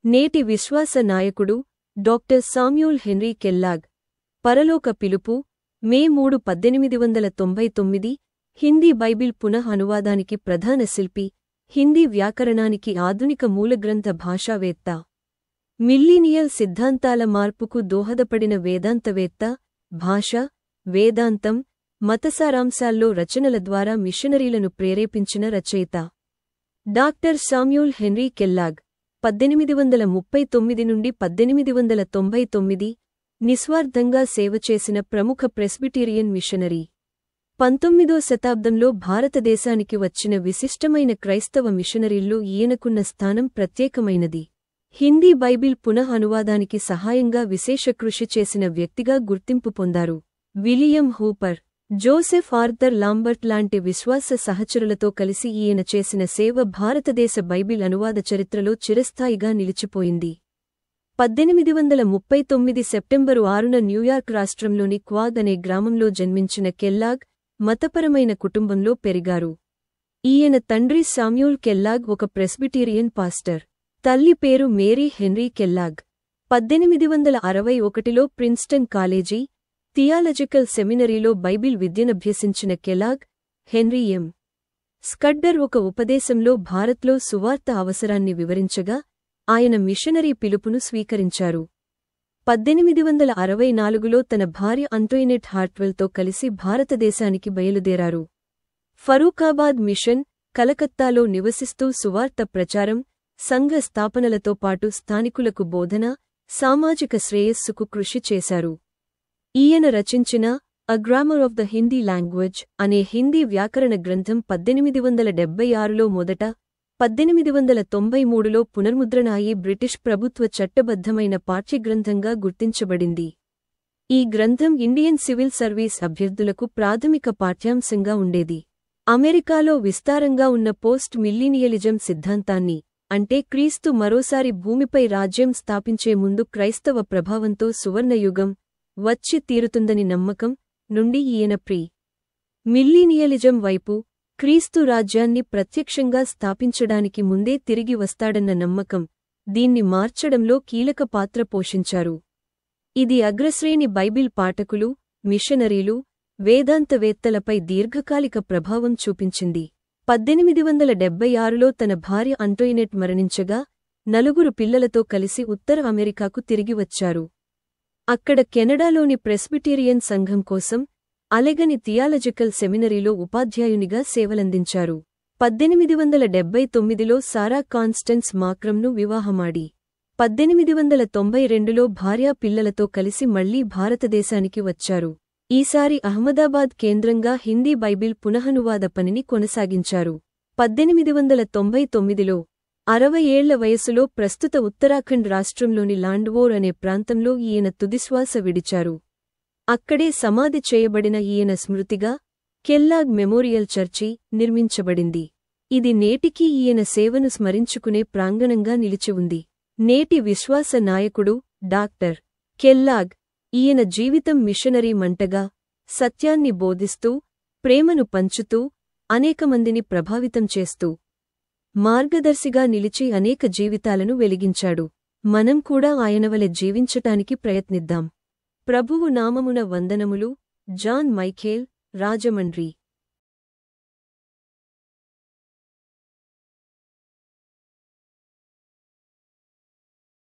నేటి విశ్వాస నాయకుడు డాక్టర్ సామ్యూల్ హెన్రీ కెల్లాగ్. పరలోక పిలుపు మే 3, 1899. హిందీ బైబిల్ పునః అనువాదానికి ప్రధాన శిల్పి, హిందీ వ్యాకరణానికి ఆధునిక మూలగ్రంథ భాషావేత్త, మిల్లీనియల్ సిద్ధాంతాల మార్పుకు దోహదపడిన వేదాంతవేత్త, భాష, వేదాంతం, మతసారాంశాల్లో రచనల ద్వారా మిషనరీలను ప్రేరేపించిన రచయిత డాక్టర్ సామ్యూల్ హెన్రీ కెల్లాగ్ 1839 నుండి 1899 నిస్వార్థంగా సేవ చేసిన ప్రముఖ ప్రెస్బిటీరియన్ మిషనరీ. 19వ శతాబ్దంలో భారతదేశానికి వచ్చిన విశిష్టమైన క్రైస్తవ మిషనరీల్లో ఈయనకున్న స్థానం ప్రత్యేకమైనది. హిందీ బైబిల్ పునః అనువాదానికి సహాయంగా విశేష కృషి చేసిన వ్యక్తిగా గుర్తింపు పొందారు. William Hooper, Joseph Arthur Lambert లాంటి విశ్వాస సహచరులతో కలిసి ఈయన చేసిన సేవ భారతదేశ బైబిల్ అనువాద చరిత్రలో చిరస్థాయిగా నిలిచిపోయింది. 1839 సెప్టెంబరు 6న న్యూయార్క్ రాష్ట్రంలోని క్వాగ్ అనే గ్రామంలో జన్మించిన కెల్లాగ్ మతపరమైన కుటుంబంలో పెరిగారు. ఈయన తండ్రి సామ్యూల్ కెల్లాగ్ ఒక ప్రెస్బిటీరియన్ పాస్టర్. తల్లి పేరు మేరీ హెన్రీ కెల్లాగ్. 1861లో ప్రిన్స్టన్ కాలేజీ, థియాలజికల్ సెమినరీలో బైబిల్ విద్యనభ్యసించిన కెల్లాగ్, హెన్రీ ఎం. స్కడ్డర్ ఒక ఉపదేశంలో భారత్లో సువార్త అవసరాన్ని వివరించగా ఆయన మిషనరీ పిలుపును స్వీకరించారు. 1864లో తన భార్య అంటోయినెట్ హార్ట్వెల్తో కలిసి భారతదేశానికి బయలుదేరారు. ఫరూఖాబాద్ మిషన్, కలకత్తాలో నివసిస్తూ సువార్త ప్రచారం, సంఘ స్థాపనలతో పాటు స్థానికులకు బోధన, సామాజిక శ్రేయస్సుకు కృషి చేశారు. ఈయన రచించిన a grammar of the Hindi language అనే హిందీ వ్యాకరణ గ్రంథం 1876లో మొదట, 1893లో పునర్ముద్రణ అయి బ్రిటిష్ ప్రభుత్వ చట్టబద్ధమైన పాఠ్యగ్రంథంగా గుర్తించబడింది. ఈ గ్రంథం ఇండియన్ సివిల్ సర్వీస్ అభ్యర్థులకు ప్రాథమిక పాఠ్యాంశంగా ఉండేది. అమెరికాలో విస్తారంగా ఉన్న పోస్ట్ మిల్లీనియలిజం సిద్ధాంతాన్ని, అంటే క్రీస్తు మరోసారి భూమిపై రాజ్యం స్థాపించే ముందు క్రైస్తవ ప్రభావంతో సువర్ణయుగం వచ్చి తీరుతుందని నమ్మకం నుండి ఈయన మిల్లీనియలిజం వైపు, క్రీస్తు రాజ్యాన్ని ప్రత్యక్షంగా స్థాపించడానికి ముందే తిరిగి వస్తాడన్న నమ్మకం, దీన్ని మార్చడంలో కీలక పాత్ర పోషించారు. ఇది అగ్రశ్రేణి బైబిల్ పాఠకులు, మిషనరీలు, వేదాంతవేత్తలపై దీర్ఘకాలిక ప్రభావం చూపించింది. 1876లో తన భార్య అంటోయినెట్ మరణించగా 4 పిల్లలతో కలిసి ఉత్తర అమెరికాకు తిరిగి వచ్చారు. అక్కడ కెనడాలోని ప్రెస్బిటీరియన్ సంఘం కోసం అలెగని థియాలజికల్ సెమినరీలో ఉపాధ్యాయునిగా సేవలందించారు. 1879లో సారా కాన్స్టెన్స్ మాక్రమ్ను వివాహమాడి 1892లో భార్యా పిల్లలతో కలిసి మళ్లీ భారతదేశానికి వచ్చారు. ఈసారి అహ్మదాబాద్ కేంద్రంగా హిందీ బైబిల్ పునఃనువాద పనిని కొనసాగించారు. 1899లో 60 ఏళ్ల వయసులో ప్రస్తుత ఉత్తరాఖండ్ రాష్ట్రంలోని లాండ్వోర్ అనే ప్రాంతంలో ఈయన తుదిశ్వాస విడిచారు. అక్కడే సమాధి చేయబడిన ఈయన స్మృతిగా కెల్లాగ్ మెమోరియల్ చర్చి నిర్మించబడింది. ఇది నేటికీ ఈయన సేవను స్మరించుకునే ప్రాంగణంగా నిలిచి ఉంది. నేటి విశ్వాస నాయకుడు డాక్టర్ కెల్లాగ్. ఈయన జీవితం మిషనరీ మంటగా, సత్యాన్ని బోధిస్తూ, ప్రేమను పంచుతూ, అనేకమందిని ప్రభావితం చేస్తూ, మార్గదర్శిగా నిలిచి అనేక జీవితాలను వెలిగించాడు. మనం కూడా ఆయనవలె జీవించటానికి ప్రయత్నిద్దాం. ప్రభువు నామమున వందనములు. John Michael, Rajahmundry.